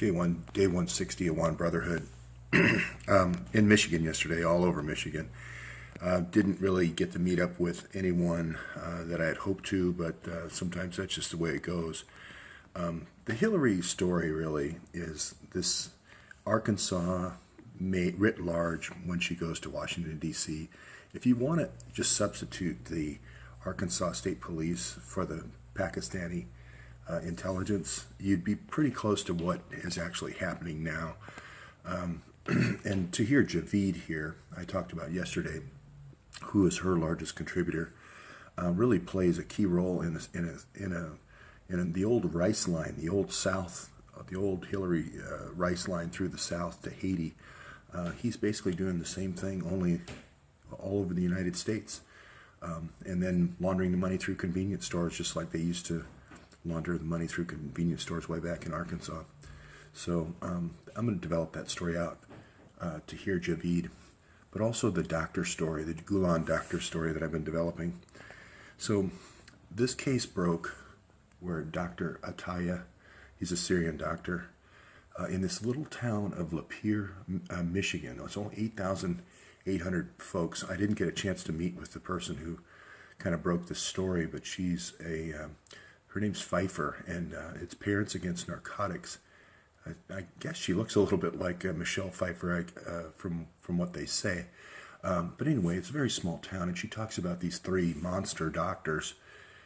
Day 160 Awan Brotherhood in Michigan yesterday, all over Michigan. Didn't really get to meet up with anyone that I had hoped to, but sometimes that's just the way it goes. The Hillary story really is this Arkansas writ large when she goes to Washington, D.C. If you want to just substitute the Arkansas State Police for the Pakistani intelligence, you'd be pretty close to what is actually happening now. And to hear Javid here, I talked about yesterday, who is her largest contributor, really plays a key role in the old rice line, the old South, the old Hillary rice line through the South to Haiti. He's basically doing the same thing, only all over the United States, and then laundering the money through convenience stores, just like they used to launder the money through convenience stores way back in Arkansas. So I'm going to develop that story out to hear Javid, but also the doctor story, the Gulen doctor story that I've been developing. So this case broke where Dr. Ataya, he's a Syrian doctor, in this little town of Lapeer, Michigan. It's only 8,800 folks. I didn't get a chance to meet with the person who kind of broke this story, but she's her name's Pfeiffer, and it's Parents Against Narcotics. I guess she looks a little bit like Michelle Pfeiffer from what they say. But anyway, it's a very small town, and she talks about these three monster doctors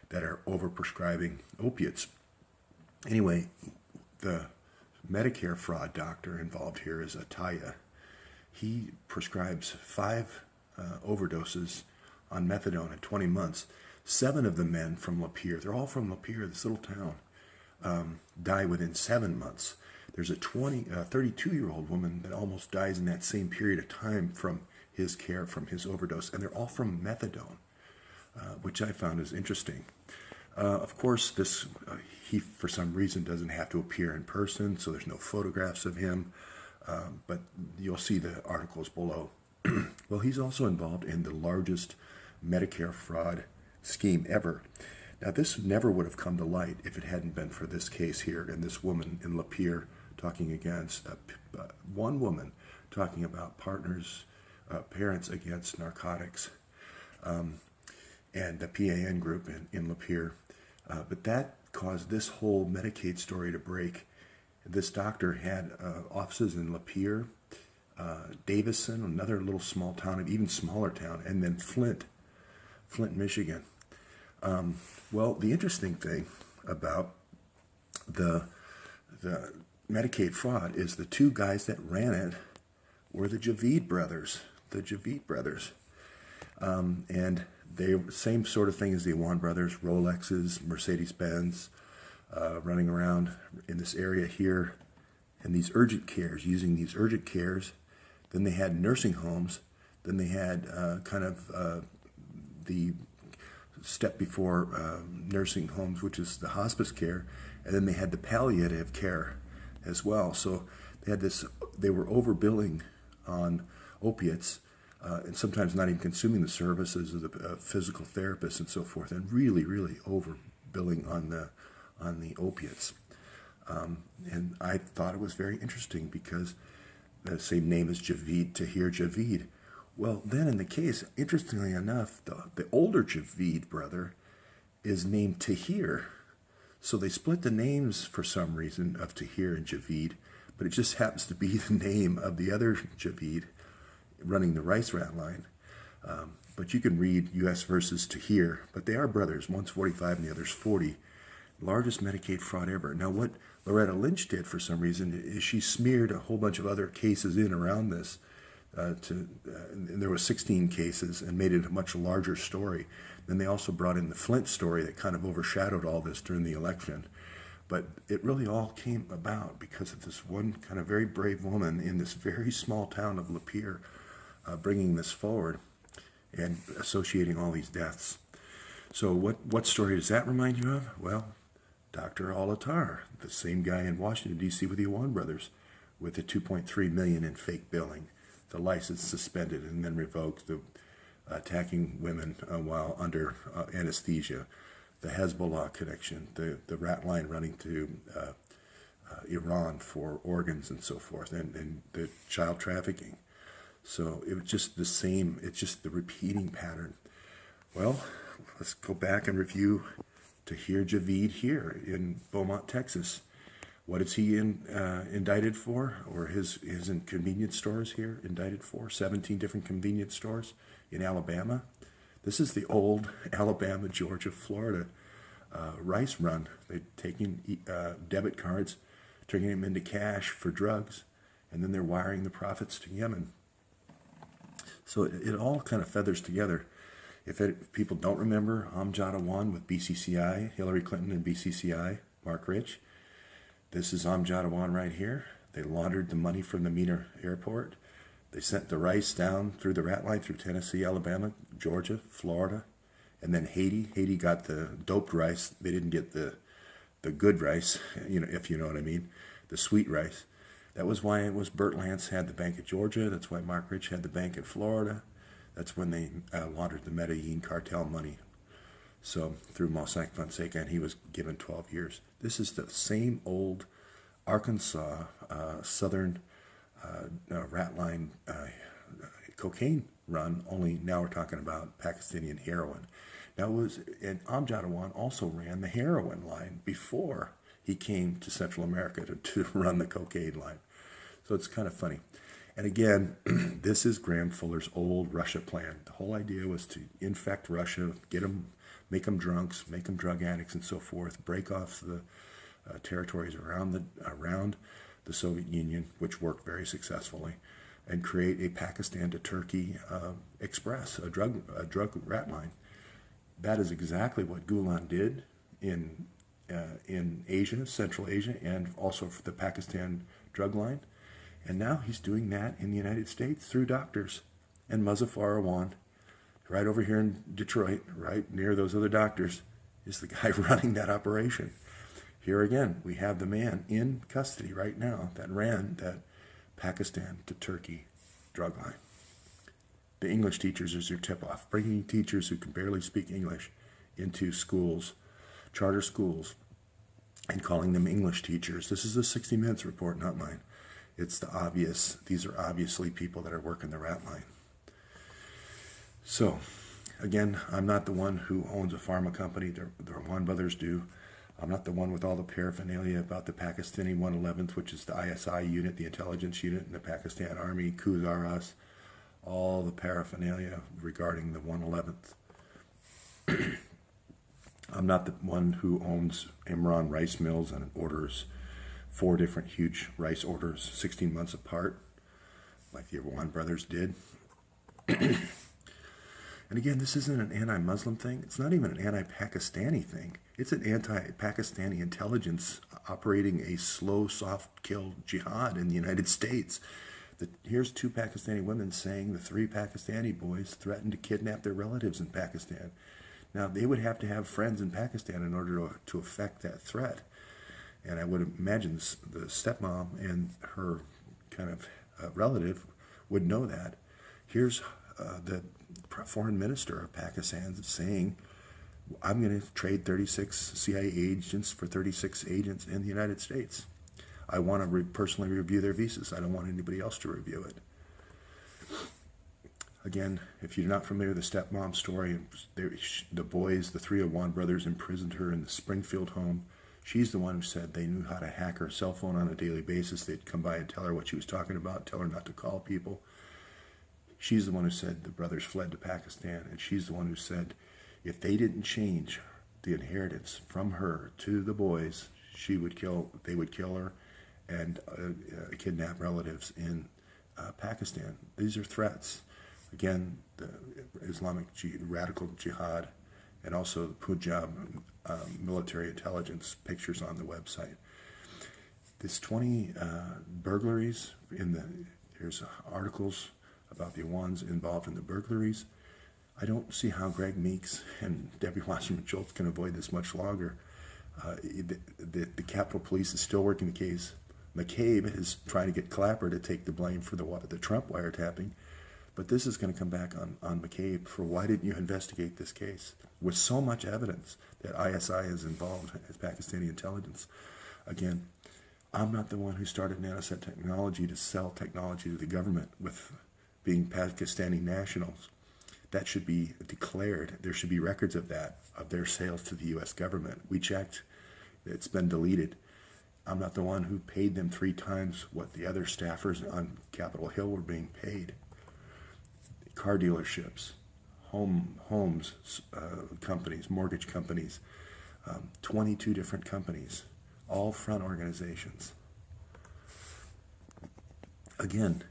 that are overprescribing opiates. Anyway, the Medicare fraud doctor involved here is Ataya. He prescribes 5 overdoses on methadone in 20 months. 7 of the men from Lapeer, they're all from Lapeer, this little town, die within 7 months. There's a 32-year-old woman that almost dies in that same period of time from his care, from his overdose, and they're all from methadone, which I found is interesting. Of course, he, for some reason, doesn't have to appear in person, so there's no photographs of him, but you'll see the articles below. Well, he's also involved in the largest Medicare fraud scheme ever. Now, this never would have come to light if it hadn't been for this case here and this woman in Lapeer talking against one woman talking about Parents Against Narcotics, and the PAN group in Lapeer. But that caused this whole Medicaid story to break. This doctor had offices in Lapeer, Davison, another little small town, an even smaller town, and then Flint, Michigan. Well, the interesting thing about the Medicaid fraud is the 2 guys that ran it were the Javid brothers. And they same sort of thing as the Awan brothers, Rolexes, Mercedes-Benz, running around in this area here, and these urgent cares, using these urgent cares. Then they had nursing homes. Then they had the step before nursing homes, which is the hospice care, and then they had the palliative care as well. So they had this, they were overbilling on opiates, and sometimes not even consuming the services of the physical therapists and so forth, and really overbilling on the opiates. And I thought it was very interesting because the same name as Javid, to hear Javid. Well, then in the case, interestingly enough, the older Javid brother is named Tahir. So they split the names for some reason of Tahir and Javid, but it just happens to be the name of the other Javid running the rice rat line. But you can read U.S. versus Tahir, but they are brothers. One's 45 and the other's 40. Largest Medicaid fraud ever. Now, what Loretta Lynch did for some reason is she smeared a whole bunch of other cases in around this. And there were 16 cases and made it a much larger story. Then they also brought in the Flint story that kind of overshadowed all this during the election. But it really all came about because of this one kind of very brave woman in this very small town of Lapeer bringing this forward and associating all these deaths. So what story does that remind you of? Well, Dr. Al-Attar, the same guy in Washington, D.C. with the Awan brothers, with the $2.3 million in fake billing, the license suspended and then revoked, the attacking women while under anesthesia, the Hezbollah connection, the rat line running to Iran for organs and so forth, and the child trafficking. So it was just the same, it's just the repeating pattern. Well, let's go back and review Tahir Javid here in Beaumont, Texas. What is he indicted for, or his convenience stores here indicted for? 17 different convenience stores in Alabama. This is the old Alabama, Georgia, Florida rice run. They're taking debit cards, turning them into cash for drugs, and then they're wiring the profits to Yemen. So it all kind of feathers together. If people don't remember, Amjad Awan with BCCI, Hillary Clinton and BCCI, Mark Rich. This is Amjad Awan right here. They laundered the money from the Mina airport. They sent the rice down through the rat line through Tennessee, Alabama, Georgia, Florida, and then Haiti. Haiti got the doped rice. They didn't get the good rice, if you know what I mean, the sweet rice. That was why it was Burt Lance had the bank at Georgia. That's why Mark Rich had the bank in Florida. That's when they laundered the Medellin cartel money. So through Mossack Fonseca, and he was given 12 years. This is the same old Arkansas southern rat line cocaine run, only now we're talking about Pakistani heroin. Now and Amjad Awan also ran the heroin line before he came to Central America to run the cocaine line. So it's kind of funny. And again, this is Graham Fuller's old Russia plan. The whole idea was to infect Russia, make them drunks, make them drug addicts and so forth, break off the territories around the Soviet Union, which worked very successfully, and create a Pakistan to Turkey express, a drug rat line. That is exactly what Gulen did in Asia, Central Asia, and also for the Pakistan drug line. And now he's doing that in the United States through doctors. And Muzaffar Awan, right over here in Detroit, right near those other doctors, is the guy running that operation. Here again, we have the man in custody right now that ran that Pakistan to Turkey drug line. The English teachers is your tip-off. Bringing teachers who can barely speak English into schools, charter schools, and calling them English teachers. This is a 60 Minutes report, not mine. It's the obvious. These are obviously people that are working the rat line. So, again, I'm not the one who owns a pharma company. The Awan brothers do. I'm not the one with all the paraphernalia about the Pakistani 111th, which is the ISI unit, the intelligence unit in the Pakistan Army, Khuz-Aras, all the paraphernalia regarding the 111th. I'm not the one who owns Imran rice mills and orders 4 different huge rice orders 16 months apart, like the Awan brothers did. And again, this isn't an anti-Muslim thing. It's not even an anti-Pakistani thing. It's an anti-Pakistani intelligence operating a slow, soft-kill jihad in the United States. Here's 2 Pakistani women saying the 3 Pakistani boys threatened to kidnap their relatives in Pakistan. Now, they would have to have friends in Pakistan in order to effect that threat. And I would imagine the stepmom and her kind of relative would know that. Here's the foreign minister of Pakistan saying, I'm going to trade 36 CIA agents for 36 agents in the United States. I want to personally review their visas. I don't want anybody else to review it. Again, if you're not familiar with the stepmom story, the boys, the 3 Awan brothers, imprisoned her in the Springfield home. She's the one who said they knew how to hack her cell phone on a daily basis. They'd come by and tell her what she was talking about, tell her not to call people. She's the one who said the brothers fled to Pakistan, and she's the one who said if they didn't change the inheritance from her to the boys, they would kill her and kidnap relatives in Pakistan. These are threats. Again, the Islamic radical jihad and also the Punjab military intelligence pictures on the website. This 20 burglaries here's articles about the Awans involved in the burglaries. I don't see how Greg Meeks and Debbie Wasserman Schultz can avoid this much longer. The Capitol Police is still working the case. McCabe is trying to get Clapper to take the blame for the Trump wiretapping. But this is going to come back on McCabe for why didn't you investigate this case? With so much evidence that ISI is involved as Pakistani intelligence. Again, I'm not the one who started Nanoset Technology to sell technology to the government with being Pakistani nationals. That should be declared. There should be records of that, of their sales to the U.S. government. We checked. It's been deleted. I'm not the one who paid them 3 times what the other staffers on Capitol Hill were being paid. Car dealerships, homes, companies, mortgage companies, 22 different companies, all front organizations. Again,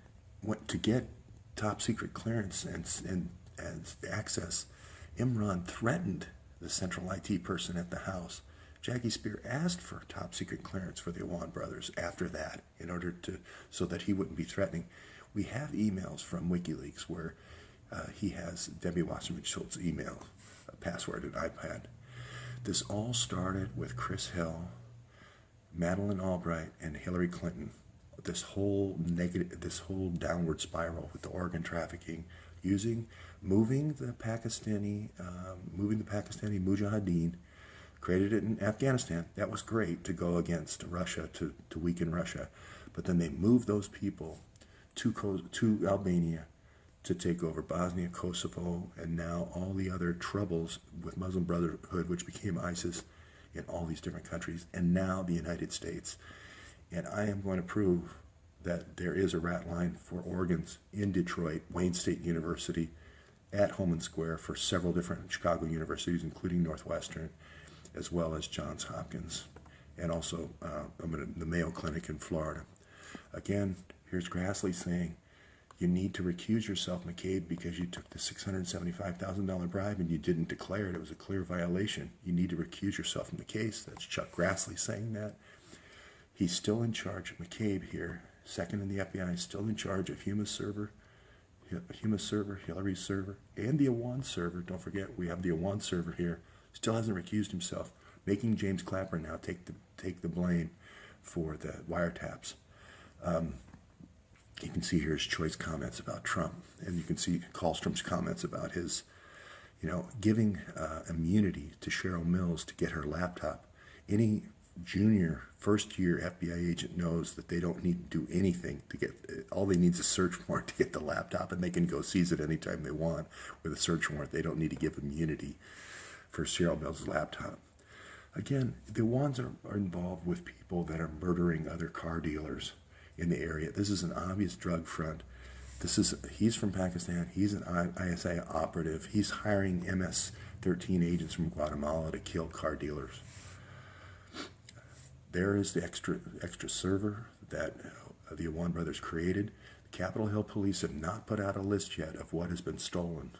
to get top secret clearance and access, Imran threatened the central IT person at the House. Jackie Spear asked for top secret clearance for the Awan brothers after that, in order to, so that he wouldn't be threatening. We have emails from WikiLeaks where he has Debbie Wasserman Schultz's email password and iPad. This all started with Chris Hill, Madeleine Albright, and Hillary Clinton. This whole downward spiral with the organ trafficking, moving the Pakistani Mujahideen, created it in Afghanistan. That was great to go against Russia, to weaken Russia. But then they moved those people to Albania to take over Bosnia, Kosovo, and now all the other troubles with Muslim Brotherhood, which became ISIS in all these different countries, and now the United States. And I am going to prove that there is a rat line for organs in Detroit, Wayne State University, at Holman Square, for several different Chicago universities, including Northwestern, as well as Johns Hopkins, and also the Mayo Clinic in Florida. Again, here's Grassley saying, you need to recuse yourself, McCabe, because you took the $675,000 bribe and you didn't declare it. It was a clear violation. You need to recuse yourself from the case. That's Chuck Grassley saying that. He's still in charge, McCabe here, second in the FBI, still in charge of Huma's server, Hillary's server, and the Awan server. Don't forget, we have the Awan server here. Still hasn't recused himself, making James Clapper now take the blame for the wiretaps. You can see here his choice comments about Trump, and you can see Kallstrom's comments about his, giving immunity to Cheryl Mills to get her laptop. Any junior, first-year FBI agent knows that they don't need to do anything to get, all they need is a search warrant to get the laptop, and they can go seize it anytime they want with a search warrant. They don't need to give immunity for Cheryl Mills' laptop. Again, the Awans are involved with people that are murdering other car dealers in the area. This is an obvious drug front. He's from Pakistan. He's an ISI operative. He's hiring MS-13 agents from Guatemala to kill car dealers. There is the extra server that the Awan brothers created. The Capitol Hill police have not put out a list yet of what has been stolen,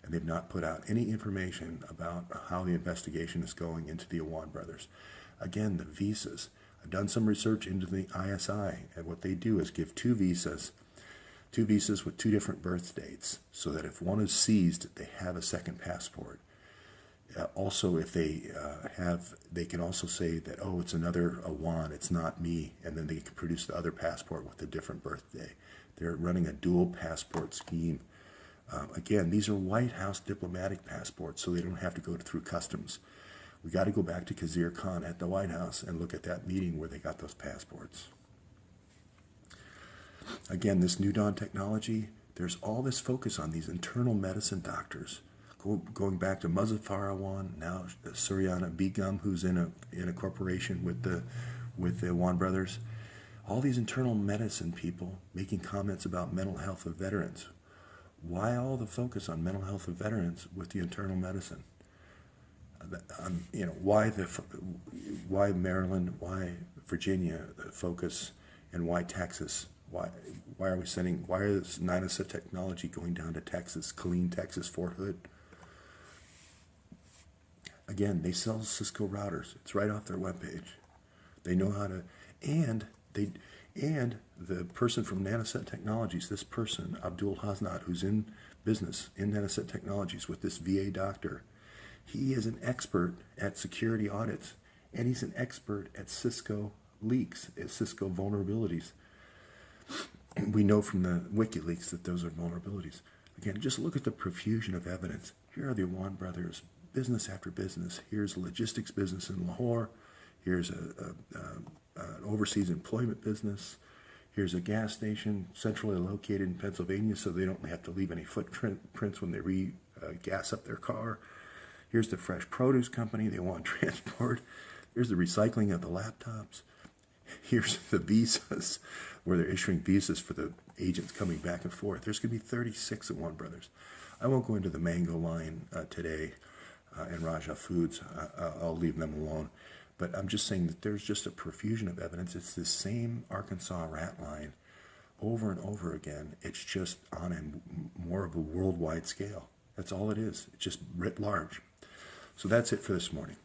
and they've not put out any information about how the investigation is going into the Awan brothers. Again, the visas. I've done some research into the ISI, and what they do is give two visas with 2 different birth dates, so that if one is seized, they have a second passport. Also, if they can also say that, oh, it's another Awan, it's not me, and then they can produce the other passport with a different birthday. They're running a dual passport scheme. Again, these are White House diplomatic passports, so they don't have to go through customs. We got to go back to Khizr Khan at the White House and look at that meeting where they got those passports. Again, this New Dawn technology, there's all this focus on these internal medicine doctors. Going back to Muzaffar Awan, now Suryana Begum, who's in a corporation with the Awan brothers. All these internal medicine people making comments about mental health of veterans. Why all the focus on mental health of veterans with the internal medicine? Why Maryland, why Virginia the focus, and why Texas? Why is Nanoset technology going down to Texas, Killeen, Texas, Fort Hood? Again, they sell Cisco routers. It's right off their webpage. They know how to, and the person from Nanoset Technologies, this person, Abdul Hasnat, who's in business in Nanoset Technologies with this VA doctor, he is an expert at security audits, and he's an expert at Cisco leaks, at Cisco vulnerabilities. We know from the WikiLeaks that those are vulnerabilities. Again, just look at the profusion of evidence. Here are the Awan brothers, business after business. Here's a logistics business in Lahore. Here's an overseas employment business. Here's a gas station centrally located in Pennsylvania, so they don't have to leave any footprints when they gas up their car. Here's the fresh produce company they want transport. Here's the recycling of the laptops. Here's the visas, where they're issuing visas for the agents coming back and forth. There's going to be 36 Awan brothers. I won't go into the mango line today in Raja Foods. I'll leave them alone. But I'm just saying that there's just a profusion of evidence. It's the same Arkansas rat line over and over again. It's just on a more of a worldwide scale. That's all it is. It's just writ large. So that's it for this morning.